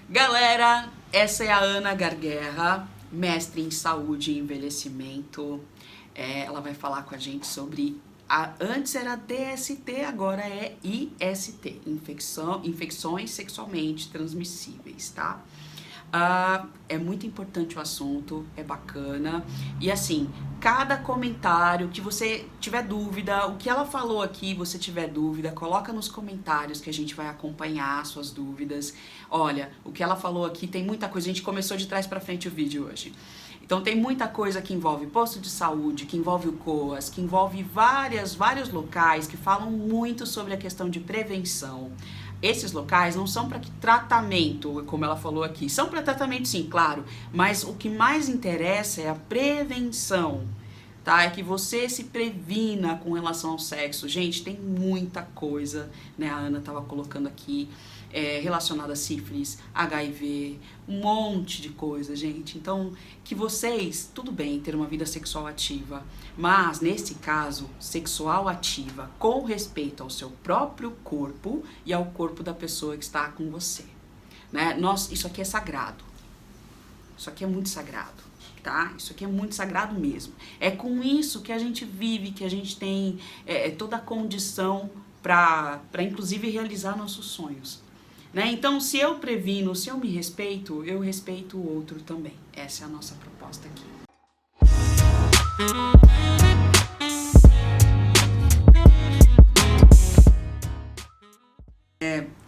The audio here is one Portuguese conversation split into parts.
Galera, essa é a Ana Garguerra, mestre em saúde e envelhecimento. Ela vai falar com a gente sobre antes era DST, agora é IST, infecções sexualmente transmissíveis, tá? É muito importante o assunto, é bacana. E assim, cada comentário que você tiver dúvida, o que ela falou aqui, você tiver dúvida, coloca nos comentários que a gente vai acompanhar as suas dúvidas. Olha, o que ela falou aqui tem muita coisa, a gente começou de trás pra frente o vídeo hoje. Então tem muita coisa que envolve posto de saúde, que envolve o COAS, que envolve vários locais que falam muito sobre a questão de prevenção. Esses locais não são para tratamento, como ela falou aqui, são para tratamento sim, claro, mas o que mais interessa é a prevenção, tá? É que você se previna com relação ao sexo. Gente, tem muita coisa, né? A Ana tava colocando aqui, relacionada a sífilis, HIV, um monte de coisa, gente. Então, que vocês, tudo bem ter uma vida sexual ativa, mas nesse caso, sexual ativa com respeito ao seu próprio corpo e ao corpo da pessoa que está com você, né? Isso aqui é sagrado. Isso aqui é muito sagrado, tá? Isso aqui é muito sagrado mesmo. É com isso que a gente vive, que a gente tem toda a condição para inclusive realizar nossos sonhos. Né? Então, se eu previno, se eu me respeito, eu respeito o outro também. Essa é a nossa proposta aqui.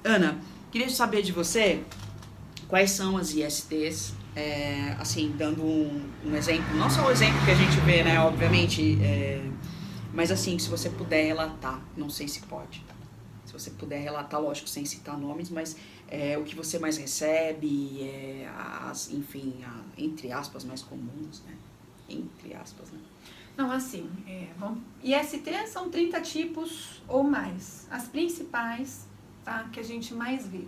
Ana, queria saber de você quais são as ISTs, assim, dando um exemplo, não só o exemplo que a gente vê, né, obviamente, mas assim, se você puder relatar, não sei se pode, tá? Se você puder relatar, lógico, sem citar nomes, mas o que você mais recebe, enfim, entre aspas, mais comuns, né? Entre aspas, né? Não, assim, IST são 30 tipos ou mais. As principais, tá, que a gente mais vê.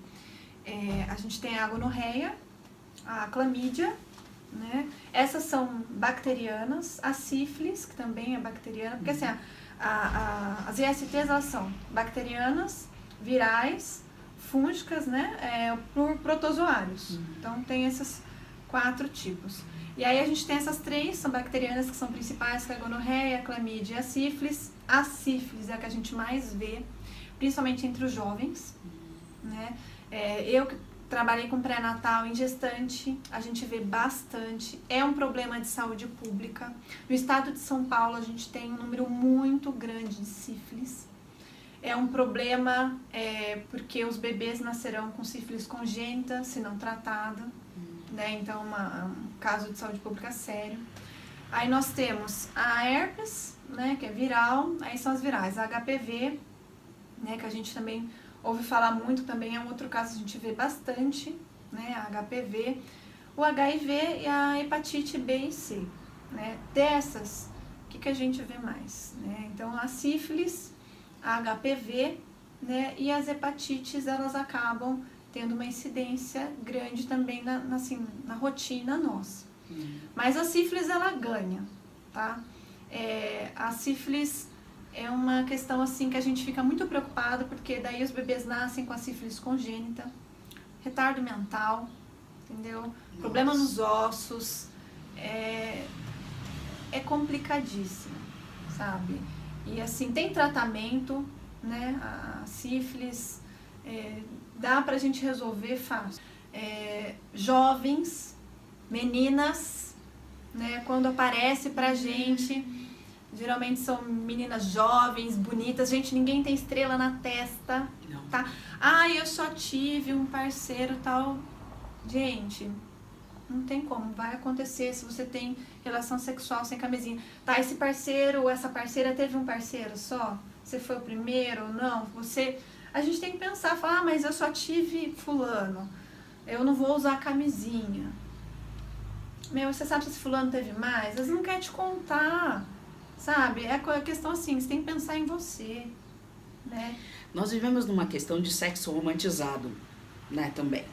A gente tem a gonorreia, a clamídia, né? Essas são bacterianas, a sífilis, que também é bacteriana, porque assim, as ISTs, elas são bacterianas, virais, fúngicas, né, por protozoários. Então, tem esses 4 tipos. E aí, a gente tem essas 3, são bacterianas, que são principais, que é a gonorreia, a clamídia e a sífilis. A sífilis é a que a gente mais vê, principalmente entre os jovens, né. Eu que trabalhei com pré-natal em gestante, a gente vê bastante, é um problema de saúde pública. No estado de São Paulo, a gente tem um número muito grande de sífilis. É um problema porque os bebês nascerão com sífilis congênita, se não tratada, né? Então, um caso de saúde pública sério. Aí nós temos a herpes, né, que é viral, aí são as virais, a HPV, né, que a gente também ouve falar muito, também é um outro caso que a gente vê bastante, né, a HPV, o HIV e a hepatite B e C, né. Dessas, o que a gente vê mais, né? Então, a sífilis, a HPV, né, e as hepatites, elas acabam tendo uma incidência grande também na rotina nossa. Mas a sífilis, ela ganha, tá? A sífilis é uma questão assim que a gente fica muito preocupado, porque daí os bebês nascem com a sífilis congênita, retardo mental, entendeu? Nossa. Problema nos ossos, é complicadíssimo, sabe? E assim, tem tratamento, né? A sífilis, dá pra gente resolver fácil. Jovens, meninas, né? Quando aparece pra gente, geralmente são meninas jovens, bonitas. Gente, ninguém tem estrela na testa, não. Tá? Eu só tive um parceiro tal. Gente, não tem como. Vai acontecer se você tem relação sexual sem camisinha. Tá, esse parceiro ou essa parceira teve um parceiro só? Você foi o primeiro ou não? A gente tem que pensar, falar, mas eu só tive fulano. Eu não vou usar camisinha. Você sabe se esse fulano teve mais? Eles não querem te contar. Sabe? É a questão assim, você tem que pensar em você, né? Nós vivemos numa questão de sexo romantizado, né, também.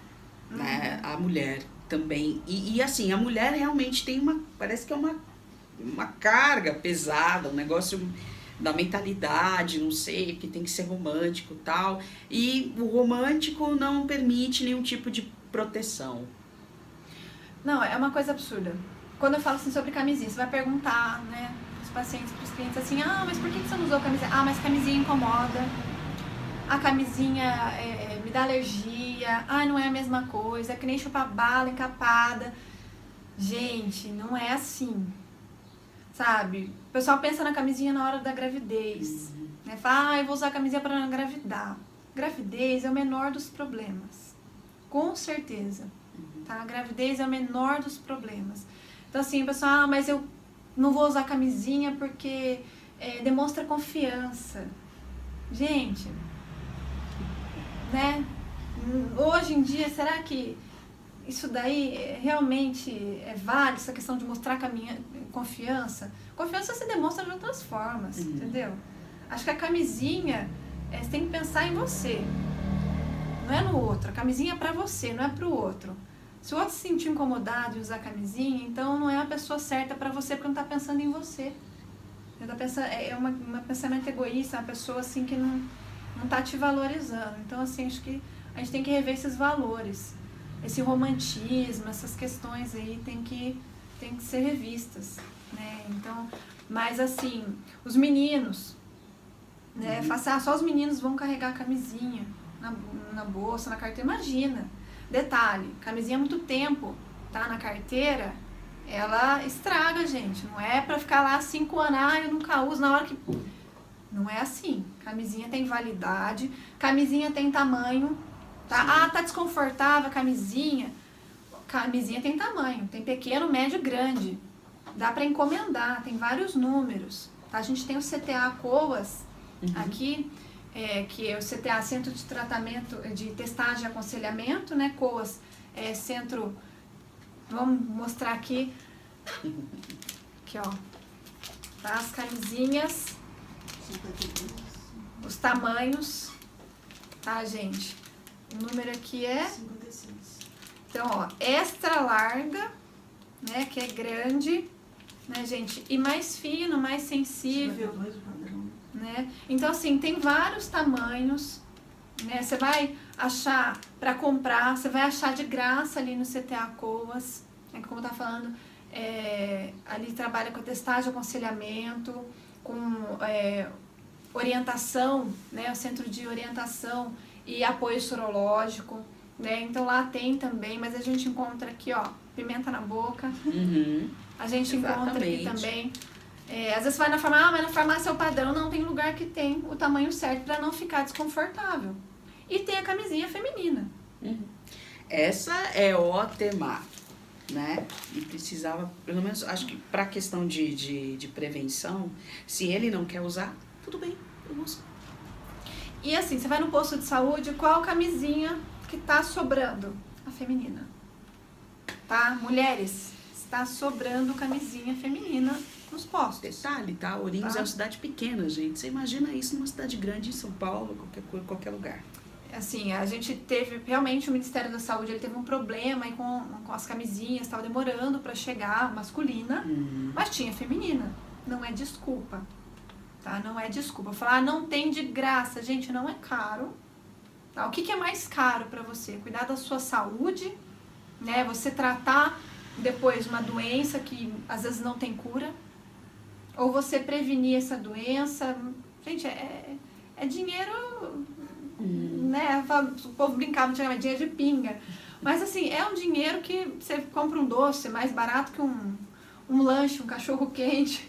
Né? A mulher também. E assim, a mulher realmente tem parece que é uma carga pesada, um negócio da mentalidade, não sei, que tem que ser romântico e tal. E o romântico não permite nenhum tipo de proteção. Não, é uma coisa absurda. Quando eu falo assim sobre camisinha, você vai perguntar, né, pros pacientes, pros clientes assim, mas por que você não usou camisinha? Mas camisinha incomoda. A camisinha me dá alergia. Não é a mesma coisa. É que nem chupar bala encapada. Gente, não é assim. Sabe? O pessoal pensa na camisinha na hora da gravidez. Né? Fala, eu vou usar a camisinha para não engravidar. Gravidez é o menor dos problemas. Com certeza. Tá? A gravidez é o menor dos problemas. Então assim, o pessoal, mas eu não vou usar camisinha porque demonstra confiança. Gente, né? Hoje em dia, será que isso daí realmente é válido, essa questão de mostrar confiança? Confiança se demonstra de outras formas, entendeu? Acho que a camisinha, você tem que pensar em você, não é no outro. A camisinha é pra você, não é pro outro. Se o outro se sentir incomodado em usar camisinha, então não é a pessoa certa pra você, porque não tá pensando em você. Tá pensando, um pensamento egoísta, uma pessoa assim que não tá te valorizando. Então, assim, acho que a gente tem que rever esses valores. Esse romantismo, essas questões aí tem que ser revistas, né? Então, mas assim, os meninos, né? Só os meninos vão carregar a camisinha na bolsa, na carteira. Imagina, detalhe, camisinha há muito tempo tá na carteira, ela estraga, gente. Não é pra ficar lá 5 anos, eu nunca uso, na hora que... Não é assim. Camisinha tem validade, camisinha tem tamanho, tá? Tá desconfortável a camisinha. Camisinha tem tamanho, tem pequeno, médio, grande. Dá pra encomendar, tem vários números. Tá? A gente tem o CTA COAS aqui, que é o CTA, Centro de Tratamento, de Testagem e Aconselhamento, né? COAS é centro... Vamos mostrar aqui. Aqui, ó. Tá? As camisinhas, os tamanhos, tá, gente? O número aqui é 56. Então, ó, extra larga, né, que é grande, né, gente, e mais fino, mais sensível, 52 padrão. né? Então, assim, tem vários tamanhos, né? Você vai achar para comprar, você vai achar de graça ali no CTA COAS, né, como tá falando, ali trabalha com testagem, aconselhamento, com orientação, né, o centro de orientação e apoio sorológico, né? Então lá tem também, mas a gente encontra aqui, ó, pimenta na boca. A gente encontra aqui também. Às vezes vai na farmácia, mas na farmácia é o padrão, não tem lugar que tem o tamanho certo para não ficar desconfortável. E tem a camisinha feminina. Essa é ótima, né? E precisava, pelo menos, acho que para a questão de prevenção, se ele não quer usar, tudo bem, eu uso. E assim, você vai no posto de saúde, qual camisinha que tá sobrando? A feminina. Tá? Mulheres, está sobrando camisinha feminina nos postos. Detalhe, tá? Ourinhos é uma cidade pequena, gente. Você imagina isso numa cidade grande, em São Paulo, qualquer lugar. Assim, a gente teve, realmente, o Ministério da Saúde, ele teve um problema aí com as camisinhas, estava demorando para chegar, masculina, mas tinha feminina. Não é desculpa, tá? Não é desculpa. Falar, não tem de graça. Gente, não é caro. Tá? O que é mais caro para você? Cuidar da sua saúde, né? Você tratar depois uma doença que às vezes não tem cura, ou você prevenir essa doença. Gente, é dinheiro, né? O povo brincava de chamar dinheiro de pinga, mas assim, é um dinheiro que você compra um doce mais barato que um lanche, um cachorro quente,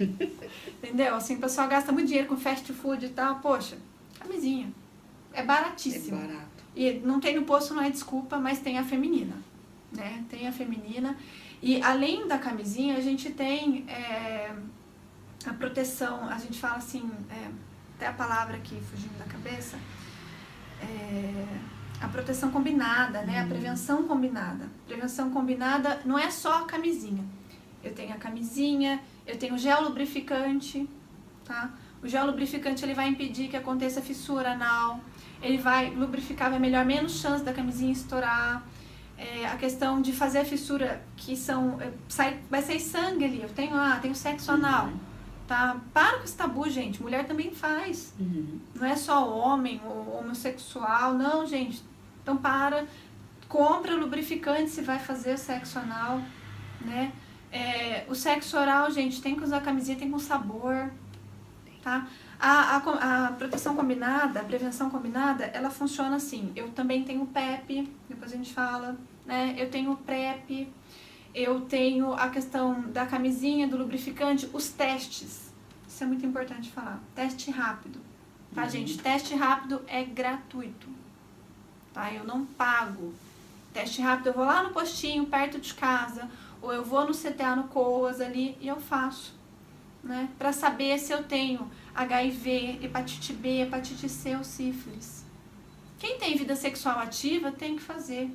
entendeu? Assim, o pessoal gasta muito dinheiro com fast food e tal. Poxa, camisinha, é baratíssimo. É barato. E não tem no posto, não é desculpa, mas tem a feminina, né? Tem a feminina. E além da camisinha, a gente tem a proteção, a gente fala assim, até a palavra aqui fugindo da cabeça, a proteção combinada, né? A prevenção combinada. Prevenção combinada não é só a camisinha. Eu tenho a camisinha, eu tenho o gel lubrificante, tá? O gel lubrificante, ele vai impedir que aconteça fissura anal, ele vai lubrificar, vai melhorar, menos chance da camisinha estourar. A questão de fazer a fissura, que vai sair sangue ali, eu tenho sexo anal, tá? Para com esse tabu, gente, mulher também faz, não é só homem ou homossexual, não, gente, então para, compra lubrificante se vai fazer o sexo anal, né? O sexo oral, gente, tem que usar camisinha, tem com sabor, tá? A proteção combinada, a prevenção combinada, ela funciona assim. Eu também tenho PEP, depois a gente fala, né? Eu tenho PrEP, eu tenho a questão da camisinha, do lubrificante, os testes. Isso é muito importante falar. Teste rápido, tá, gente? Teste rápido é gratuito, tá? Eu não pago. Teste rápido, eu vou lá no postinho, perto de casa, ou eu vou no CTA, no COAS ali, e eu faço, né? Pra saber se eu tenho HIV, hepatite B, hepatite C ou sífilis. Quem tem vida sexual ativa tem que fazer.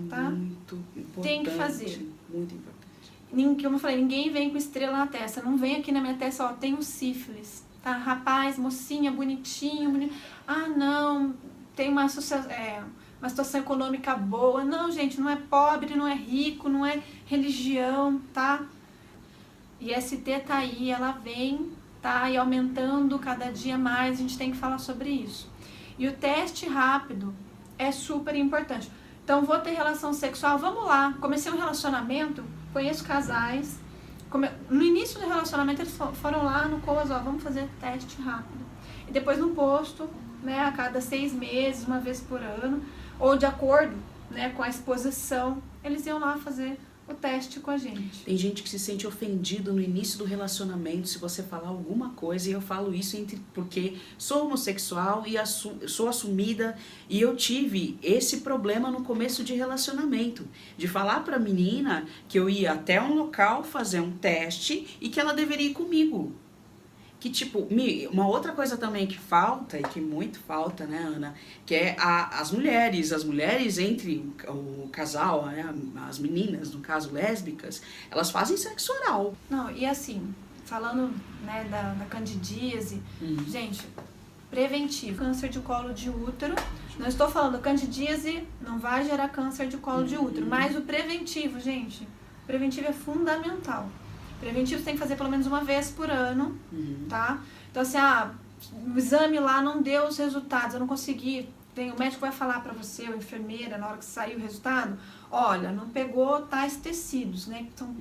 Tá? Muito importante. Tem que fazer. Muito importante. Como eu falei, ninguém vem com estrela na testa. Não vem aqui na minha testa, ó, tenho sífilis. Tá? Rapaz, mocinha, bonitinho. Ah, não, tem uma situação econômica boa. Não, gente, não é pobre, não é rico, não é religião, tá? IST tá aí, ela vem, tá? E aumentando cada dia mais, a gente tem que falar sobre isso. E o teste rápido é super importante. Então, vou ter relação sexual, vamos lá. Comecei um relacionamento, conheço casais. No início do relacionamento, eles foram lá no COAS, ó, vamos fazer teste rápido. E depois no posto, né, a cada 6 meses, uma vez por ano, ou de acordo, né, com a exposição, eles iam lá fazer o teste com a gente. Tem gente que se sente ofendido no início do relacionamento se você falar alguma coisa, e eu falo isso porque sou homossexual e sou assumida, e eu tive esse problema no começo de relacionamento, de falar pra menina que eu ia até um local fazer um teste e que ela deveria ir comigo. Que tipo, uma outra coisa também que falta, e que muito falta, né, Ana, que é as mulheres entre o casal, né, as meninas, no caso lésbicas, elas fazem sexo oral. Não, e assim, falando, né, da candidíase, gente, preventivo, câncer de colo de útero, não estou falando candidíase, não vai gerar câncer de colo de útero, mas o preventivo, gente, preventivo é fundamental. Preventivo tem que fazer pelo menos uma vez por ano, tá? Então assim, o exame lá não deu os resultados, eu não consegui, o médico vai falar pra você, ou a enfermeira, na hora que sair o resultado, olha, não pegou tais tecidos, né? São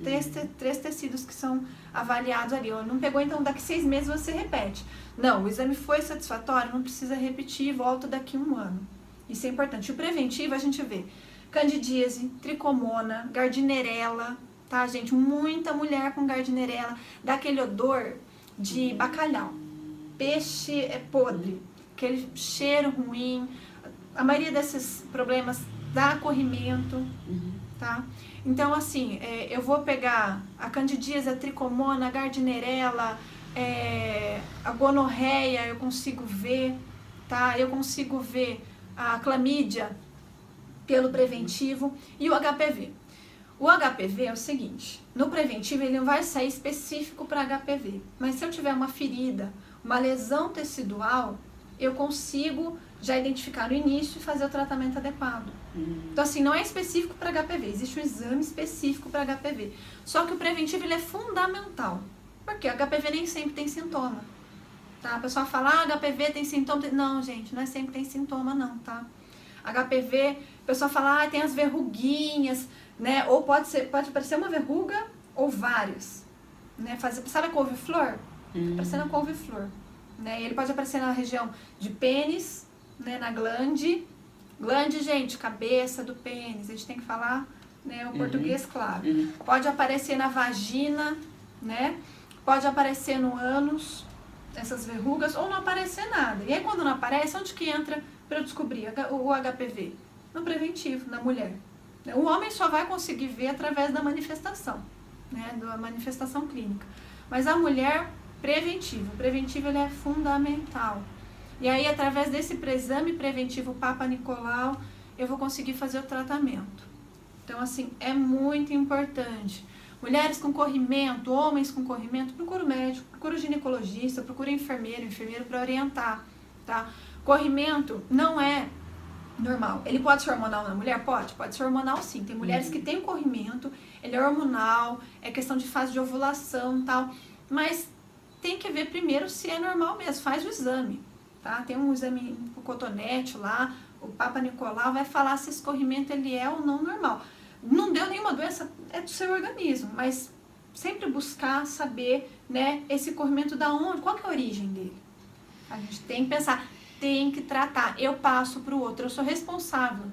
três tecidos que são avaliados ali, ó, não pegou, então daqui 6 meses você repete. Não, o exame foi satisfatório, não precisa repetir, volta daqui 1 ano. Isso é importante. O preventivo a gente vê candidíase, tricomona, gardnerella, tá, gente? Muita mulher com gardnerella, dá aquele odor de bacalhau. Peixe podre, aquele cheiro ruim. A maioria desses problemas dá corrimento, tá? Então, assim, eu vou pegar a candidíase, a tricomona, a gardnerella, a gonorreia, eu consigo ver, tá? Eu consigo ver a clamídia pelo preventivo e o HPV. O HPV é o seguinte, no preventivo ele não vai sair específico para HPV, mas se eu tiver uma ferida, uma lesão tecidual, eu consigo já identificar no início e fazer o tratamento adequado. Então assim, não é específico para HPV, existe um exame específico para HPV. Só que o preventivo ele é fundamental, porque HPV nem sempre tem sintoma. Tá? A pessoa fala, HPV tem sintoma. Não, gente, não é sempre que tem sintoma não, tá? HPV, a pessoa fala, tem as verruguinhas, né? Ou pode aparecer uma verruga ou várias, né? Sabe a couve-flor? Aparecendo a couve-flor, né? Ele pode aparecer na região de pênis, né? Na glande, gente, cabeça do pênis, a gente tem que falar, né? O português claro. Pode aparecer na vagina, né? Pode aparecer no ânus, essas verrugas, ou não aparecer nada. E aí quando não aparece, onde que entra para eu descobrir o HPV? No preventivo, na mulher. O homem só vai conseguir ver através da manifestação, né, da manifestação clínica. Mas a mulher, preventivo. O preventivo ele é fundamental. E aí, através desse exame preventivo Papa Nicolau, eu vou conseguir fazer o tratamento. Então, assim, é muito importante. Mulheres com corrimento, homens com corrimento, procura o médico, procura o ginecologista, procura o enfermeiro para orientar, tá? Corrimento não é normal. Ele pode ser hormonal na mulher? Pode ser hormonal sim. Tem mulheres que têm corrimento, ele é hormonal, é questão de fase de ovulação e tal, mas tem que ver primeiro se é normal mesmo, faz o exame, tá? Tem um exame, o cotonete lá, o Papa Nicolau vai falar se esse escorrimento ele é ou não normal. Não deu nenhuma doença, é do seu organismo, mas sempre buscar saber, né, esse escorrimento da onde, qual que é a origem dele. A gente tem que pensar, tem que tratar. Eu passo para o outro, eu sou responsável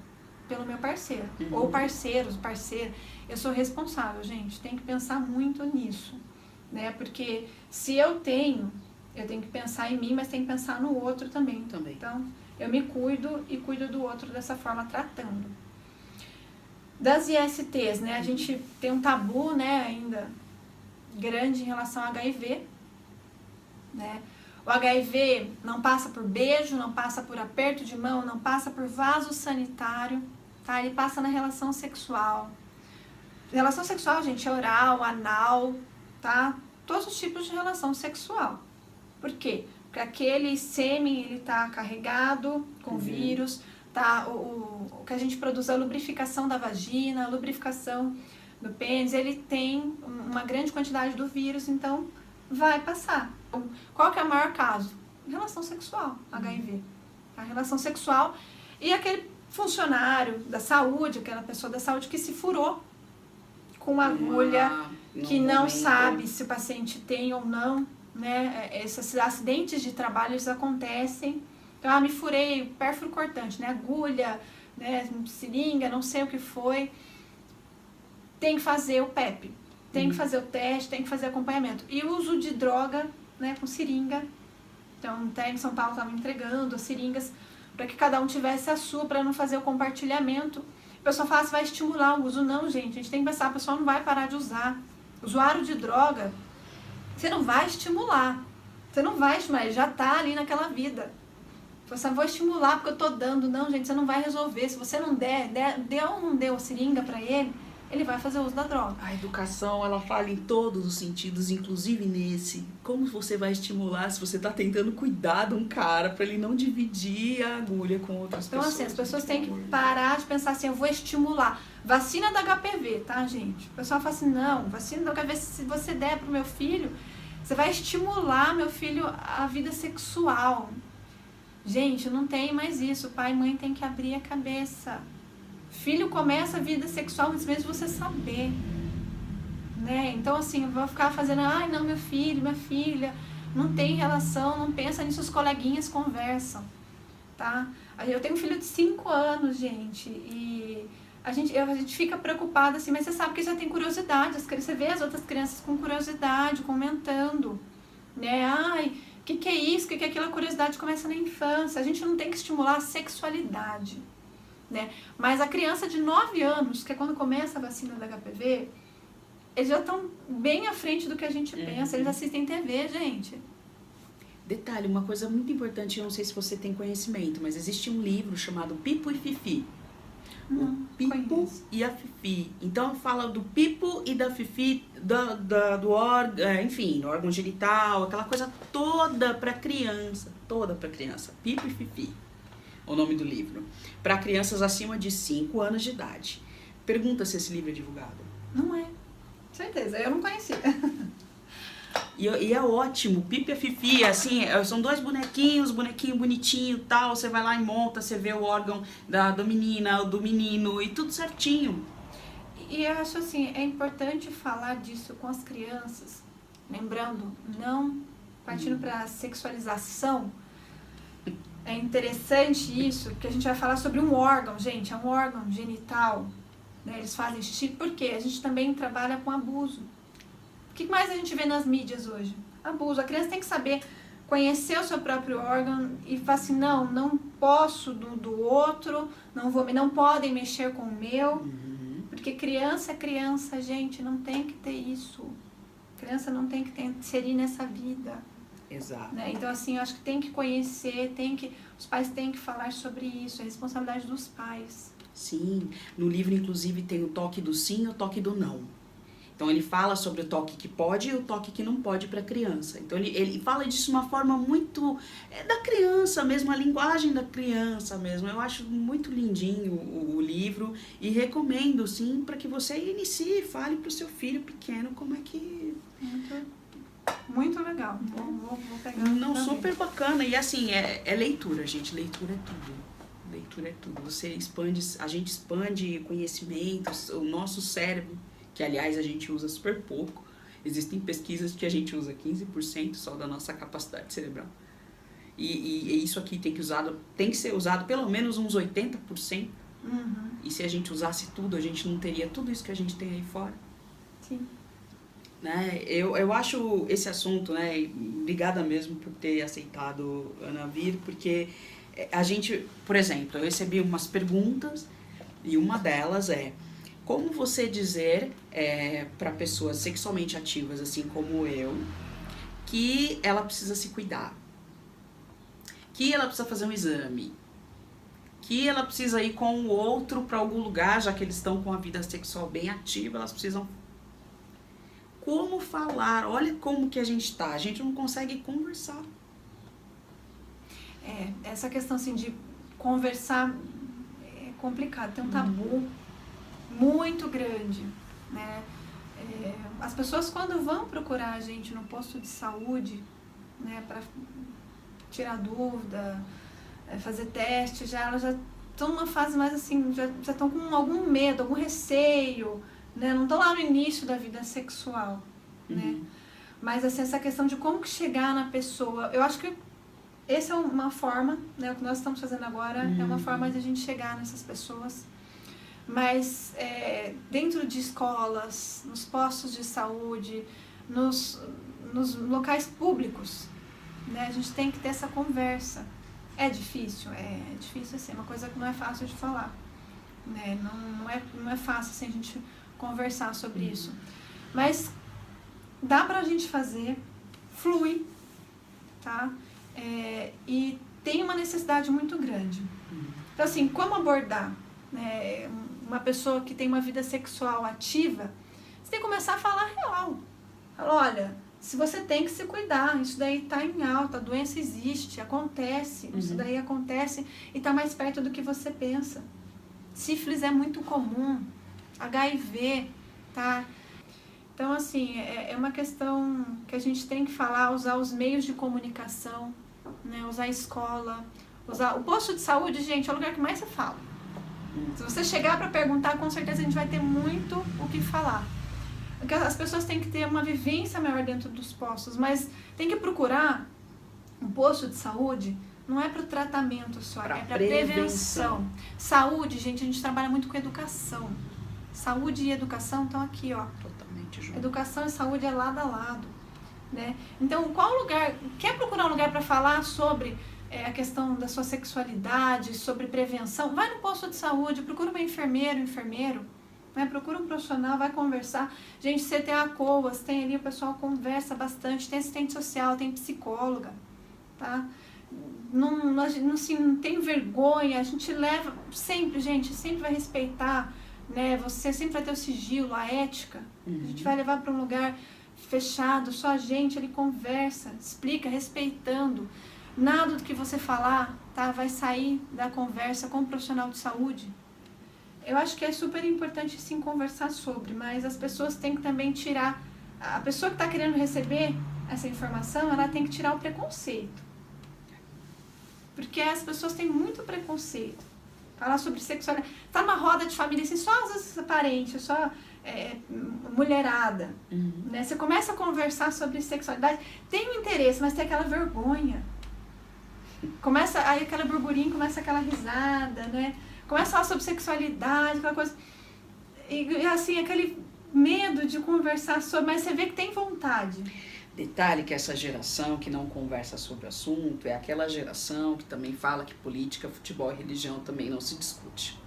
pelo meu parceiro, ou parceiros, parceira, eu sou responsável, gente, tem que pensar muito nisso, né, porque se eu tenho que pensar em mim, mas tem que pensar no outro também. Então, eu me cuido e cuido do outro dessa forma, tratando. Das ISTs, né, a gente tem um tabu, né, ainda grande em relação ao HIV, né, o HIV não passa por beijo, não passa por aperto de mão, não passa por vaso sanitário, tá? Ele passa na relação sexual. Relação sexual, gente, é oral, anal, tá? Todos os tipos de relação sexual. Por quê? Porque aquele sêmen, ele tá carregado com vírus, tá? O que a gente produz, a lubrificação da vagina, a lubrificação do pênis, ele tem uma grande quantidade do vírus, então vai passar. Qual que é o maior caso? Relação sexual, HIV. A relação sexual e aquele funcionário da saúde, aquela pessoa da saúde que se furou com uma agulha, que não sabe se o paciente tem ou não, né? Esses acidentes de trabalho, eles acontecem. Então, me furei, pérfuro cortante, né? Agulha, né? Seringa, não sei o que foi. Tem que fazer o PEP, tem que fazer o teste, tem que fazer acompanhamento. E o uso de droga, né, com seringa. Então, até em São Paulo estavam entregando as seringas para que cada um tivesse a sua, para não fazer o compartilhamento. O pessoal fala se vai estimular o uso. Não, gente, a gente tem que pensar, o pessoal não vai parar de usar. Usuário de droga, você não vai estimular. Você não vai estimular, ele já está ali naquela vida. Você vou estimular porque eu estou dando. Não, gente, você não vai resolver. Se você não deu ou não deu a seringa para ele vai fazer uso da droga. A educação, ela fala em todos os sentidos, inclusive nesse. Como você vai estimular se você está tentando cuidar de um cara para ele não dividir a agulha com outras pessoas? Então, assim, as pessoas têm que parar de pensar assim, eu vou estimular. Vacina da HPV, tá, gente? O pessoal fala assim, não, vacina da HPV, se você der pro meu filho, você vai estimular meu filho a vida sexual. Gente, não tem mais isso. O pai e mãe tem que abrir a cabeça. Filho começa a vida sexual antes mesmo de você saber, né? Então, assim, eu vou ficar fazendo, ai, não, meu filho, minha filha, não tem relação, não pensa nisso, os coleguinhas conversam, tá? Eu tenho um filho de 5 anos, gente, e a gente fica preocupada, assim, mas você sabe que já tem curiosidade, você vê as outras crianças com curiosidade, comentando, né? Ai, o que é isso, o que é aquilo? A curiosidade começa na infância, a gente não tem que estimular a sexualidade, né? Mas a criança de 9 anos, que é quando começa a vacina da HPV, eles já estão bem à frente do que a gente pensa, eles assistem TV, gente. Detalhe, uma coisa muito importante, eu não sei se você tem conhecimento, mas existe um livro chamado Pipo e Fifi. O Pipo e a Fifi. Então fala do Pipo e da Fifi, do órgão, enfim, do órgão genital, aquela coisa toda pra criança, Pipo e Fifi. O nome do livro, para crianças acima de 5 anos de idade. Pergunta se esse livro é divulgado. Não é. Certeza, eu não conhecia. E é ótimo, Pipi e Fifi, assim, são 2 bonequinho bonitinho e tal, você vai lá e monta, você vê o órgão da menina, do menino e tudo certinho. E eu acho assim, é importante falar disso com as crianças, lembrando, não partindo para sexualização. É interessante isso, porque a gente vai falar sobre um órgão, gente, é um órgão genital, né? Eles fazem xixi, porque a gente também trabalha com abuso. O que mais a gente vê nas mídias hoje? Abuso. A criança tem que saber conhecer o seu próprio órgão e falar assim, não posso do outro, não podem mexer com o meu, porque criança é criança, gente, não tem que ter isso. Criança não tem que inserir nessa vida. Exato. Né? Então, assim, eu acho que tem que conhecer, os pais têm que falar sobre isso, é responsabilidade dos pais. Sim, no livro, inclusive, tem o toque do sim e o toque do não. Então, ele fala sobre o toque que pode e o toque que não pode para a criança. Então, ele fala disso de uma forma muito da criança mesmo, a linguagem da criança mesmo. Eu acho muito lindinho o livro e recomendo, sim, para que você inicie, fale para o seu filho pequeno como é que... Muito legal. Vou pegar. Não, super bacana. E assim, é leitura, gente. Leitura é tudo. Leitura é tudo. A gente expande conhecimentos, o nosso cérebro, que aliás a gente usa super pouco. Existem pesquisas que a gente usa 15% só da nossa capacidade cerebral. E isso aqui tem que ser usado pelo menos uns 80%. Uhum. E se a gente usasse tudo, a gente não teria tudo isso que a gente tem aí fora. Sim. Né? Eu acho esse assunto, né, obrigada mesmo por ter aceitado, Ana, vir, porque a gente, por exemplo, eu recebi umas perguntas e uma delas é: como você dizer para pessoas sexualmente ativas, assim como eu, que ela precisa se cuidar, que ela precisa fazer um exame, que ela precisa ir com o outro para algum lugar, já que eles estão com a vida sexual bem ativa, elas precisam... Como falar? Olha como que a gente não consegue conversar. Essa questão assim de conversar é complicado, tem um tabu muito grande, né? As pessoas quando vão procurar a gente no posto de saúde, né, para tirar dúvida, fazer teste, elas já estão numa fase mais assim, já estão com algum medo, algum receio, né? Não estão lá no início da vida sexual, né? Mas assim, essa questão de como que chegar na pessoa, eu acho que essa é uma forma, né? O que nós estamos fazendo agora é uma forma de a gente chegar nessas pessoas. Mas dentro de escolas, nos postos de saúde, nos locais públicos, né? A gente tem que ter essa conversa. É difícil assim, é uma coisa que não é fácil de falar, né? Não é fácil assim, a gente conversar sobre isso. Mas dá pra gente fazer, flui, tá? E tem uma necessidade muito grande. Então assim, como abordar, né, uma pessoa que tem uma vida sexual ativa? Você tem que começar a falar real. Fala, olha, se você tem que se cuidar, isso daí tá em alta, a doença existe, acontece, isso daí acontece e tá mais perto do que você pensa. Sífilis é muito comum, HIV, tá? Então, assim, é uma questão que a gente tem que falar, usar os meios de comunicação, né? Usar a escola, usar... O posto de saúde, gente, é o lugar que mais se fala. Se você chegar para perguntar, com certeza a gente vai ter muito o que falar. Porque as pessoas têm que ter uma vivência maior dentro dos postos, mas tem que procurar um posto de saúde, não é para o tratamento só, é para prevenção. Saúde, gente, a gente trabalha muito com educação. Saúde e educação estão aqui, ó. Totalmente junto. Educação e saúde é lado a lado, né? Então, qual lugar... Quer procurar um lugar para falar sobre a questão da sua sexualidade, sobre prevenção? Vai no posto de saúde, procura uma enfermeiro, né? Procura um profissional, vai conversar. Gente, você tem a COAS, tem ali, o pessoal conversa bastante, tem assistente social, tem psicóloga, tá? Não, assim, não tem vergonha, a gente leva, sempre, gente, sempre vai respeitar, né? Você sempre vai ter o sigilo, a ética. A gente vai levar para um lugar fechado, só a gente, ele conversa, explica, respeitando. Nada do que você falar, tá, vai sair da conversa com um profissional de saúde. Eu acho que é super importante sim conversar sobre, mas as pessoas têm que também tirar... A pessoa que está querendo receber essa informação, ela tem que tirar o preconceito. Porque as pessoas têm muito preconceito. Falar sobre sexualidade... Tá numa roda de família, assim, só às vezes parentes, só mulherada. Né? Você começa a conversar sobre sexualidade, tem um interesse, mas tem aquela vergonha. Começa aí aquela burburinho, começa aquela risada, né? Começa a falar sobre sexualidade, aquela coisa... E assim, aquele medo de conversar sobre, mas você vê que tem vontade. Detalhe que essa geração que não conversa sobre o assunto é aquela geração que também fala que política, futebol e religião também não se discute.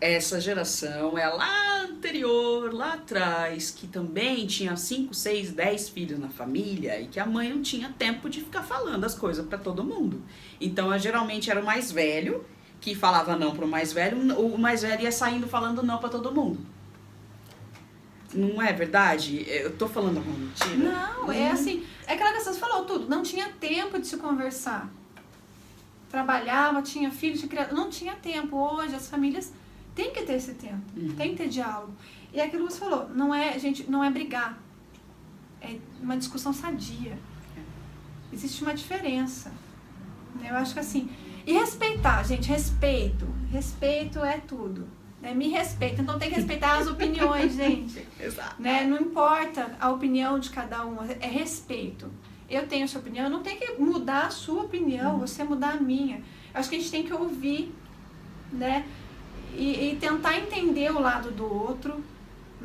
Essa geração é lá anterior, lá atrás, que também tinha 5, 6, 10 filhos na família e que a mãe não tinha tempo de ficar falando as coisas para todo mundo. Então, geralmente era o mais velho que falava não pro mais velho, o mais velho ia saindo falando não para todo mundo. Não é verdade? Eu tô falando alguma mentira? Não, é assim, é aquela questão, você falou tudo, não tinha tempo de se conversar. Trabalhava, tinha filhos, não tinha tempo. Hoje as famílias têm que ter esse tempo, tem que ter diálogo. E é aquilo que você falou, não é, gente, não é brigar, é uma discussão sadia. Existe uma diferença. Eu acho que assim, E respeitar, gente, respeito. Respeito é tudo. Né? Me respeita, então tem que respeitar as opiniões, gente. Exato. Né? Não importa a opinião de cada um, é respeito. Eu tenho a sua opinião, não tem que mudar a sua opinião, você mudar a minha. Acho que a gente tem que ouvir, né? E tentar entender o lado do outro.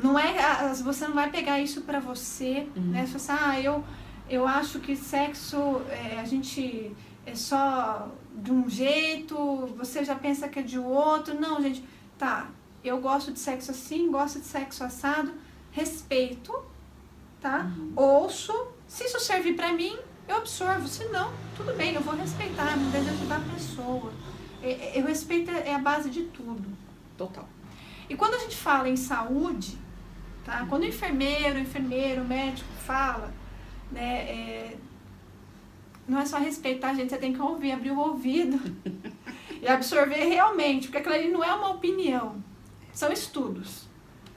Não é, você não vai pegar isso pra você, né? Você fala assim, eu acho que sexo, a gente é só de um jeito, você já pensa que é de outro. Não, gente, tá, eu gosto de sexo assim, gosto de sexo assado, respeito, tá? Ouço, se isso servir pra mim, eu absorvo, se não, tudo bem, eu vou respeitar, no desejo da pessoa. O respeito é a base de tudo. Total. E quando a gente fala em saúde, tá? Quando o enfermeiro, o médico fala, né, não é só respeitar, gente, você tem que ouvir, abrir o ouvido e absorver realmente, porque aquilo ali não é uma opinião, são estudos,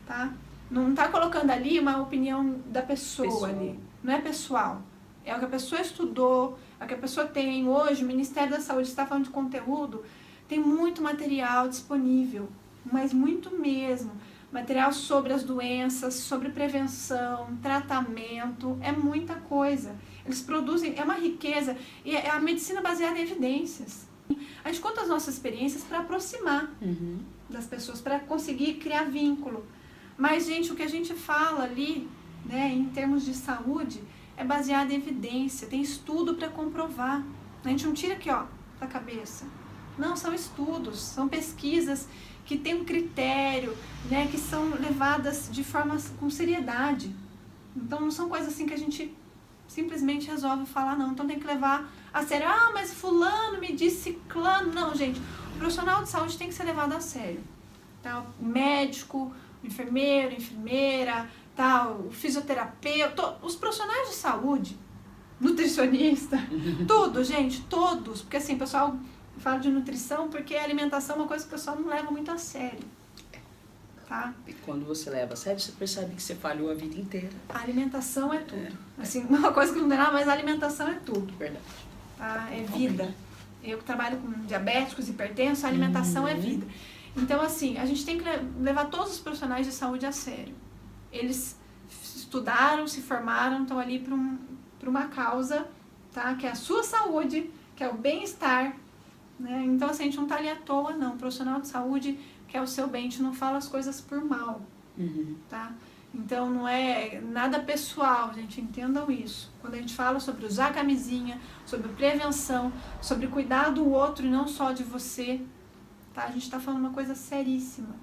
tá? Não tá colocando ali uma opinião da pessoa ali, não é pessoal, é o que a pessoa estudou, é o que a pessoa tem. Hoje, o Ministério da Saúde está falando de conteúdo, tem muito material disponível, mas muito mesmo. Material sobre as doenças, sobre prevenção, tratamento, é muita coisa. Eles produzem, é uma riqueza, e é a medicina baseada em evidências. A gente conta as nossas experiências para aproximar das pessoas, para conseguir criar vínculo. Mas, gente, o que a gente fala ali, né, em termos de saúde, é baseado em evidência, tem estudo para comprovar. A gente não tira aqui, ó, da cabeça. Não, são estudos, são pesquisas que têm um critério, né, que são levadas de forma com seriedade. Então não são coisas assim que a gente simplesmente resolve falar, não. Então tem que levar a sério. Ah, mas fulano me disse ciclano. Não, gente, o profissional de saúde tem que ser levado a sério. Tá? O médico, o enfermeiro, a enfermeira, tá? O fisioterapeuta, os profissionais de saúde, nutricionista, tudo, gente, todos. Porque assim, o pessoal fala de nutrição porque a alimentação é uma coisa que o pessoal não leva muito a sério. Tá? E quando você leva a sério, você percebe que você falhou a vida inteira. A alimentação é tudo. Assim, uma coisa que não tem nada, mas a alimentação é tudo. Verdade. Tá? É vida. Eu que trabalho com diabéticos, hipertensos, a alimentação é vida. Então, assim, a gente tem que levar todos os profissionais de saúde a sério. Eles estudaram, se formaram, estão ali para uma causa, tá? Que é a sua saúde, que é o bem-estar. Né? Então, assim, a gente não está ali à toa, não. O profissional de saúde quer o seu bem, a gente não fala as coisas por mal. Tá? Então, não é nada pessoal, gente, entendam isso. Quando a gente fala sobre usar camisinha, sobre prevenção, sobre cuidar do outro e não só de você, tá? A gente está falando uma coisa seríssima.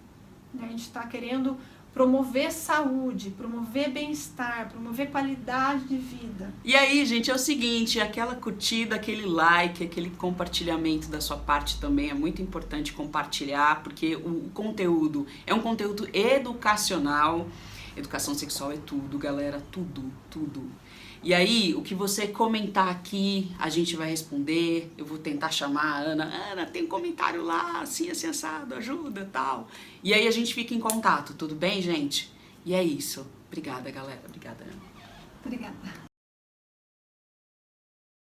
Né? A gente está querendo promover saúde, promover bem-estar, promover qualidade de vida. E aí, gente, é o seguinte, aquela curtida, aquele like, aquele compartilhamento da sua parte também é muito importante compartilhar, porque o conteúdo é um conteúdo educacional. Educação sexual é tudo, galera, tudo, tudo. E aí, o que você comentar aqui, a gente vai responder. Eu vou tentar chamar a Ana. Ana, tem um comentário lá, assim, assim, assado, ajuda, tal. E aí a gente fica em contato, tudo bem, gente? E é isso. Obrigada, galera. Obrigada, Ana. Obrigada.